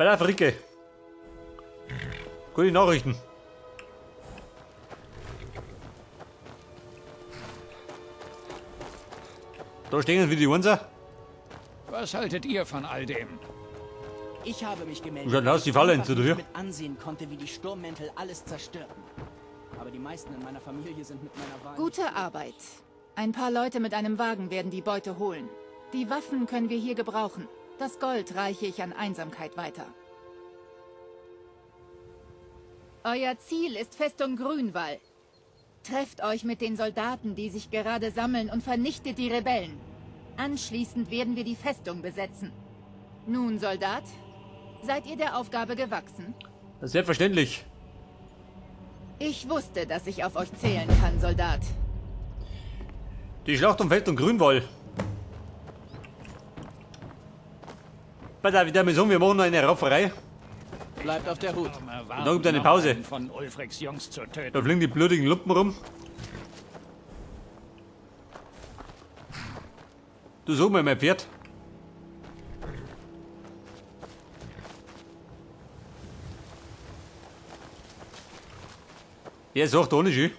Bella Fricke. Gute Nachrichten. Da stehen wie die Unser. Was haltet ihr von all dem? Ich habe mich gemeldet. Schaut aus, die Falle hinter dir. Mit ansehen konnte, wie die Sturmmäntel alles zerstörten. Aber die meisten in meiner Familie sind mit meiner Wahl. Gute Arbeit. Ein paar Leute mit einem Wagen werden die Beute holen. Die Waffen können wir hier gebrauchen. Das Gold reiche ich an Einsamkeit weiter. Euer Ziel ist Festung Grünwall. Trefft euch mit den Soldaten, die sich gerade sammeln, und vernichtet die Rebellen. Anschließend werden wir die Festung besetzen. Nun, Soldat, seid ihr der Aufgabe gewachsen? Selbstverständlich. Ich wusste, dass ich auf euch zählen kann, Soldat. Die Schlacht um Festung Grünwall. Pass auf, wieder wir machen noch eine Rauferei. Bleibt auf der Hut. dann gibt eine Pause. Von Ulfrics Jungs zu töten. Da fliegen die blutigen Lumpen rum. Du sag mal mein Pferd. Er sagt ohne schön.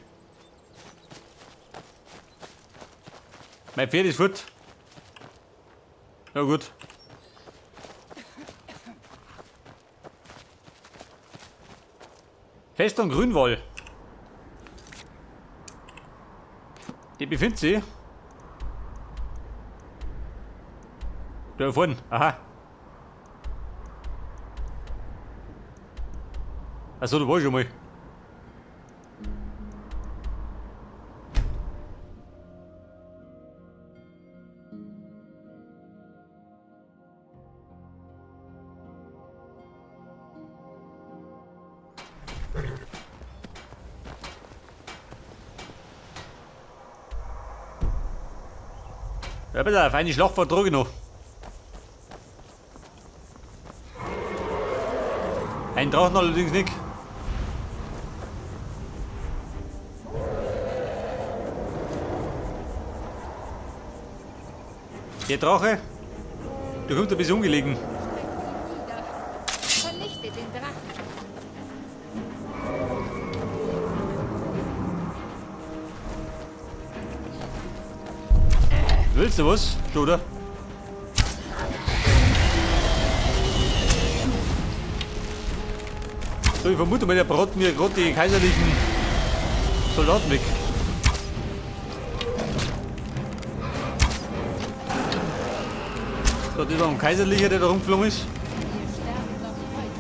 Mein Pferd ist fort. Ja gut. Festung Grünwall. Die befindet sich da vorne. Aha. Achso, du warst schon mal. Ja, bitte, eine feine Schlachtfahrt trage ich noch. Einen Drachen allerdings nicht. Der Drache, der kommt ein bisschen ungelegen. Vernichtet den Drachen. Willst du was, oder? So, ich vermute mal, der braten mir gerade die kaiserlichen Soldaten weg. So, das war ein kaiserlicher, der da rumgeflogen ist. Wir sterben noch heute.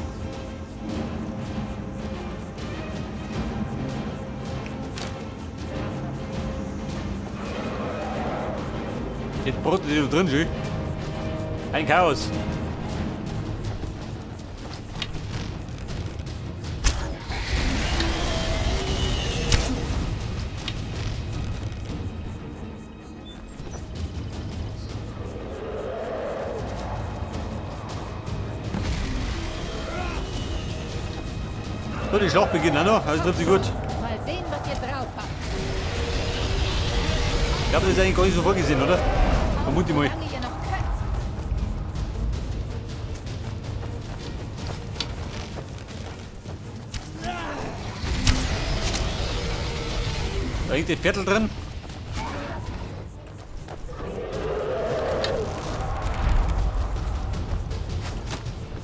Jetzt braten die da drin schön. Ein Chaos. So, die Schlacht beginnt auch noch, also trifft sie gut. Mal sehen, was ihr drauf habt. Ich glaube, das ist eigentlich gar nicht so vorgesehen, oder? Vermute ich mal. Solange ihr noch könnt. Da hängt das Viertel drin.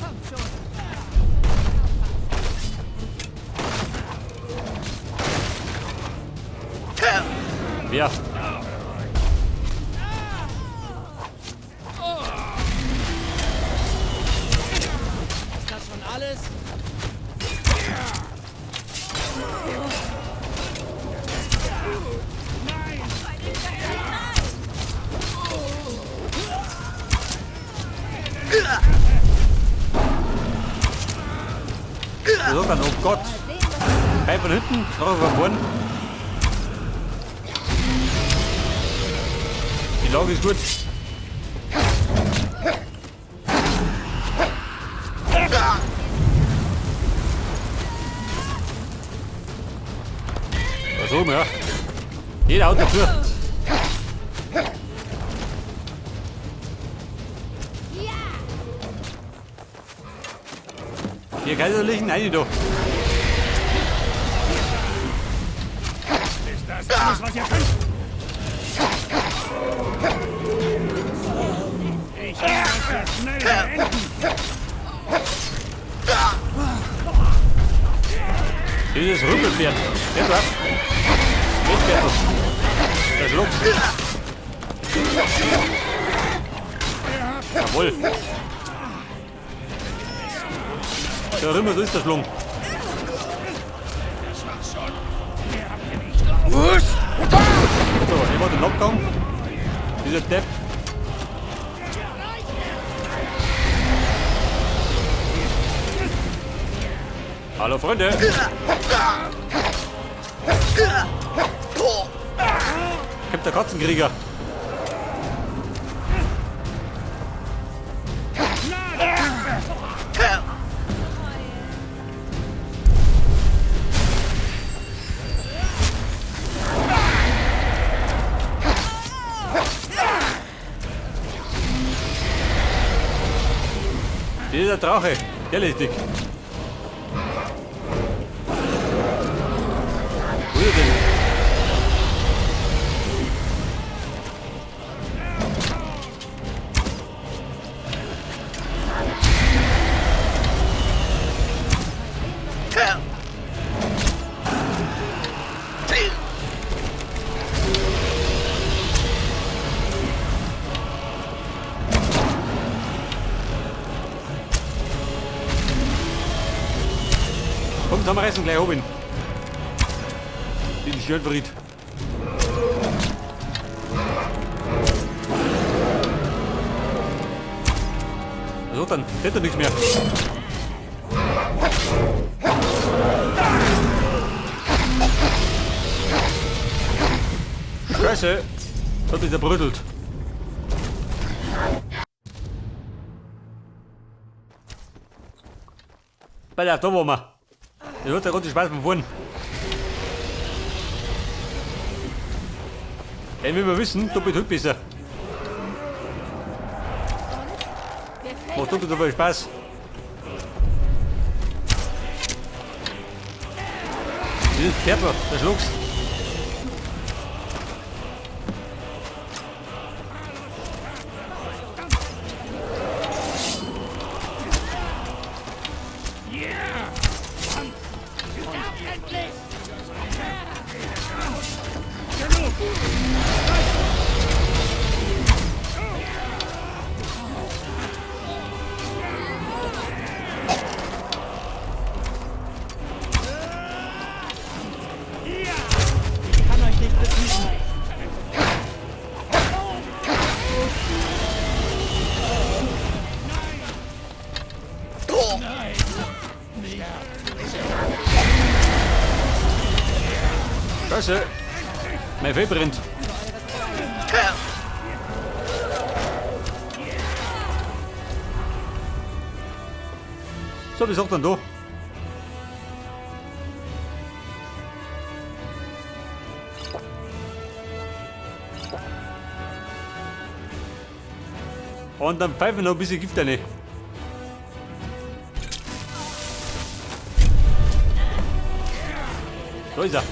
Kommt schon. Ja. Ist das schon alles? So kann, oh Gott. Kein von hinten, noch von vorne. Die Lage ist gut. Was oben, ja. Jeder haut dafür. Ihr Kaiserlichen, nein, du. Ist das alles, was ihr könnt? Ich werde es jetzt schnell beenden. Dieses Rüppelpferd. Jetzt ab. Jetzt, Bertel. Der schluckt. Jawohl. Der Rimmer, so ist der Schlung. So, hier war der Knockdown. Dieser Depp. Hallo Freunde. Kommt der Katzenkrieger. Dieser Drache, der lästig. Wo ist er denn? Komm, zusammen reißen gleich oben. Den schön verriet. So, dann hätte er nichts mehr. Scheiße, das ist er brüttelt. Bei der da waren wir. Das hat der große Spaß von vorn. Den will man wissen, doppelt hübsch besser. Macht doppelt so viel Spaß. Dieses Pferd da, der schluckst. Scheiße, mein Fell brennt. So, wie sagt dann da? Und dann pfeifen noch ein bisschen Gift rein. Da ist er.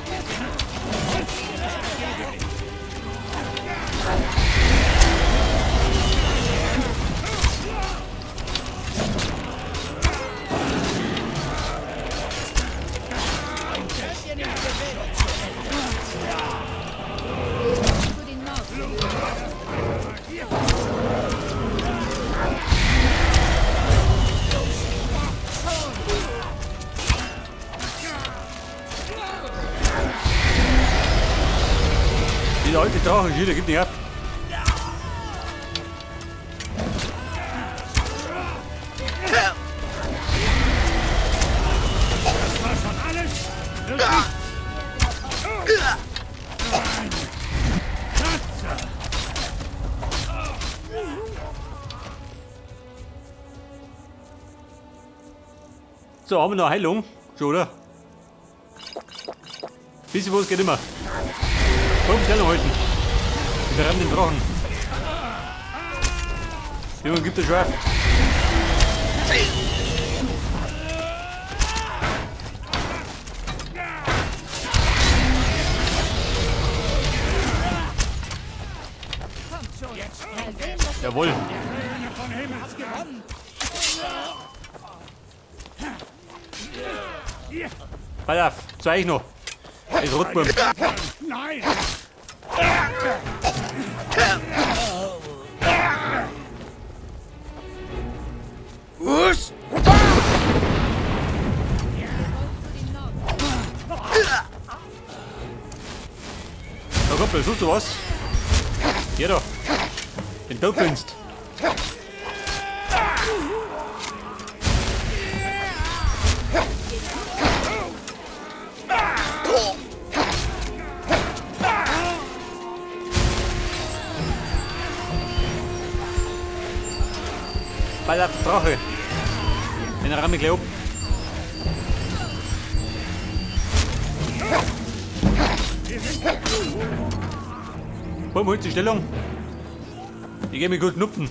Dieser alte Drachenschüler gibt nicht ab. Das war schon alles? Katze! So, haben wir noch Heilung? Schon, oder? Bisschen wo es geht immer. Komm, schneller halten. Wir rennen den Drachen. Jemand gibt es Schwert. Jawohl. Söhne von Himmelsgewinn. Pass auf, zwei ich noch. Ist Rotwurm. Nein! Was? Na Kumpel, suchst du was? Hier doch. Den Taukunst. Ball auf die Drache. Den ramm ich gleich ab. Komm, holt die Stellung. Ich geh mich gut knupfen.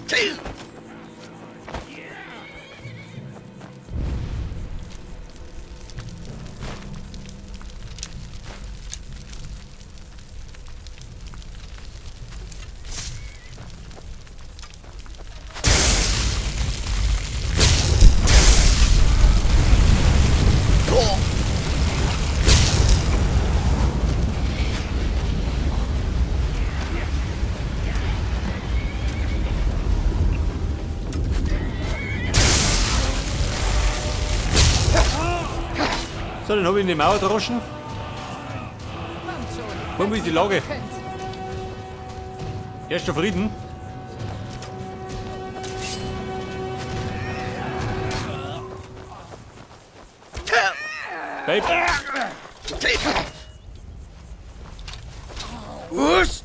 So, dann habe ich in die Mauer droschen. Wo ist die Lage? Erster Frieden. Bleib. Was?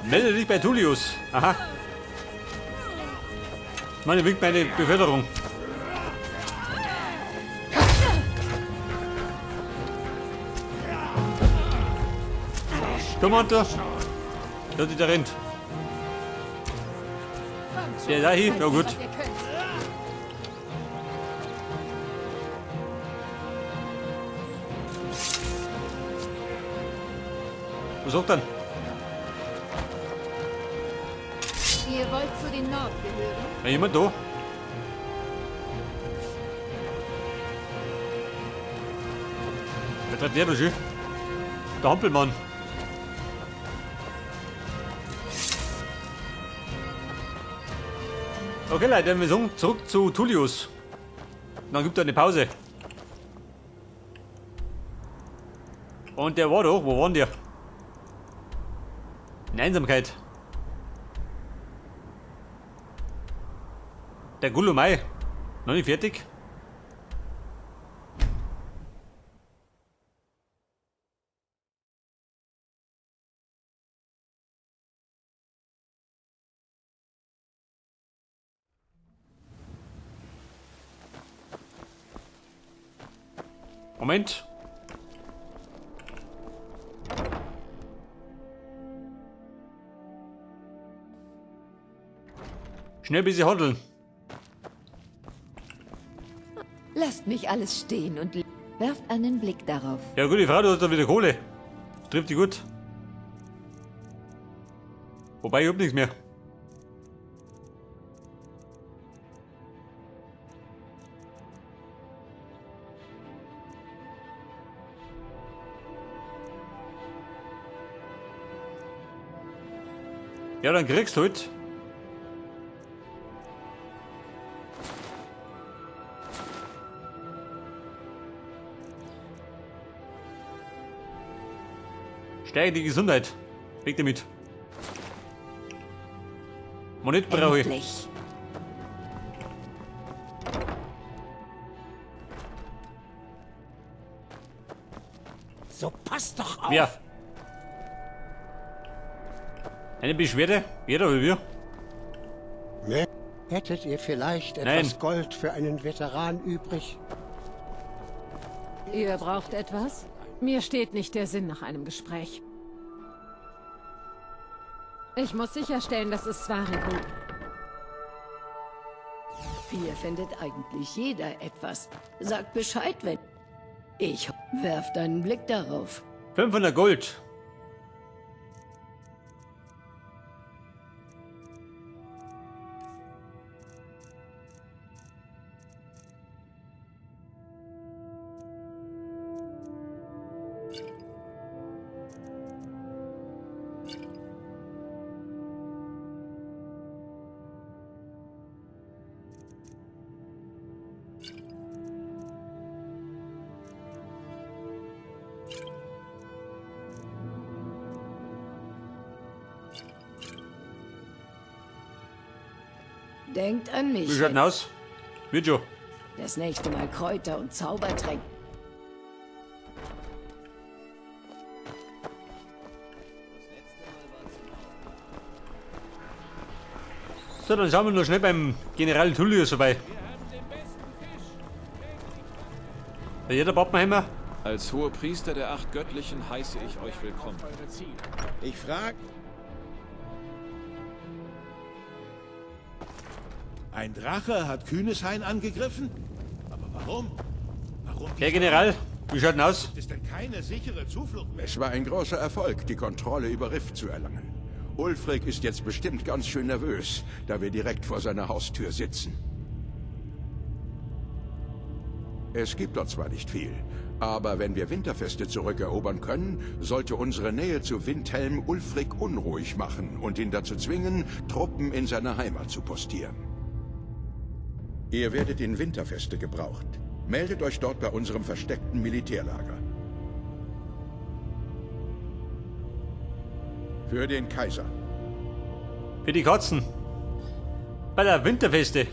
Melde dich bei Tullius. Aha. Meine winkt meine Beförderung. Sturmmantel. Da ist der rennt. Der da hier? Ja gut. Was sagt dann? Ihr wollt zu den Nord gehören? Ist jemand da? Wer treibt der da schon? Der Hampelmann. Okay Leute, dann wir sagen zurück zu Tullius. Dann gibt er eine Pause. Und der war doch, wo waren der? In Einsamkeit. Der Gullumai. Noch nicht fertig? Moment. Schnell bis sie handeln. Lasst mich alles stehen und werft einen Blick darauf. Ja gut, die Frau, du hast da wieder Kohle. Trifft die gut. Wobei, ich hab nichts mehr. Ja, dann kriegst du halt. Steige die Gesundheit. Weg damit. Monat brauche ich. Endlich. So passt doch auf. Wer? Eine Beschwerde? Jeder oder wir? Ne? Hättet ihr vielleicht etwas Gold für einen Veteran übrig? Ihr braucht etwas? Mir steht nicht der Sinn nach einem Gespräch. Ich muss sicherstellen, dass es Swari gut. Hier findet eigentlich jeder etwas. Sagt Bescheid, wenn... Ich werft einen Blick darauf. 500 Gold. Denkt an mich. Wie schaut denn aus? Wird schon. Das nächste Mal Kräuter und Zaubertränke. So, dann schauen wir noch schnell beim General Tullius vorbei. Bei jeder Pappenheimer. Als hoher Priester der 8 Göttlichen heiße ich euch willkommen. Ich frag... Ein Drache hat Kühneshain angegriffen? Aber warum? Warum? Herr General, wie schaut denn aus? Ist denn keine sichere Zuflucht mehr? Es war ein großer Erfolg, die Kontrolle über Rift zu erlangen. Ulfric ist jetzt bestimmt ganz schön nervös, da wir direkt vor seiner Haustür sitzen. Es gibt dort zwar nicht viel, aber wenn wir Winterfeste zurückerobern können, sollte unsere Nähe zu Windhelm Ulfric unruhig machen und ihn dazu zwingen, Truppen in seiner Heimat zu postieren. Ihr werdet in Winterfeste gebraucht. Meldet euch dort bei unserem versteckten Militärlager. Für den Kaiser. Für die Katzen. Bei der Winterfeste.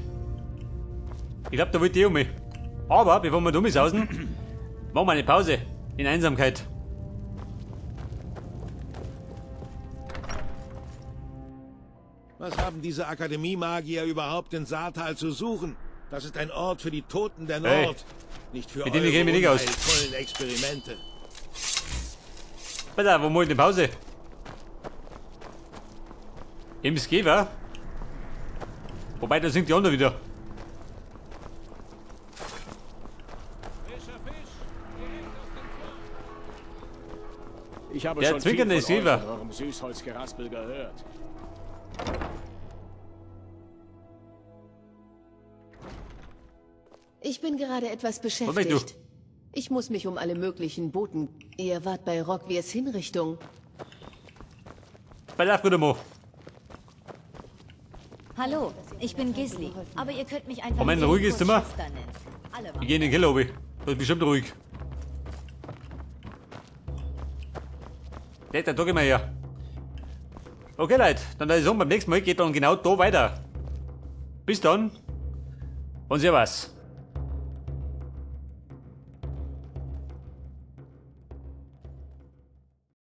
Ich glaube, da wollte ich um mich. Aber bevor wir dumm ist außen, machen wir eine Pause in Einsamkeit. Was haben diese Akademie-Magier überhaupt in Saartal zu suchen? Das ist ein Ort für die Toten der Nord. Hey, nicht für mit denen gehen wir nicht aus. unheilvollen Experimente. Alter, wo wollen wir Pause? Im Skewer? Wobei, da singt die andere wieder. Ich habe Der schon viel zwinkernde von euch Silber. und eurem Süßholzgeraspel gehört. Ich bin gerade etwas weg, beschäftigt. Ich muss mich um alle möglichen Boten... Ihr wart bei Rockwirs Hinrichtung. Bei der Mo. Hallo, ich bin Gisli, aber ihr könnt mich einfach Moment, ein ruhiges Zimmer. Schwester nennen. Alle Wir gehen in den Keller oben. Das ist bestimmt ruhig. Dann gehen wir her. Okay, Leute, dann würde ich sagen, beim nächsten Mal geht dann genau da weiter. Bis dann und servus.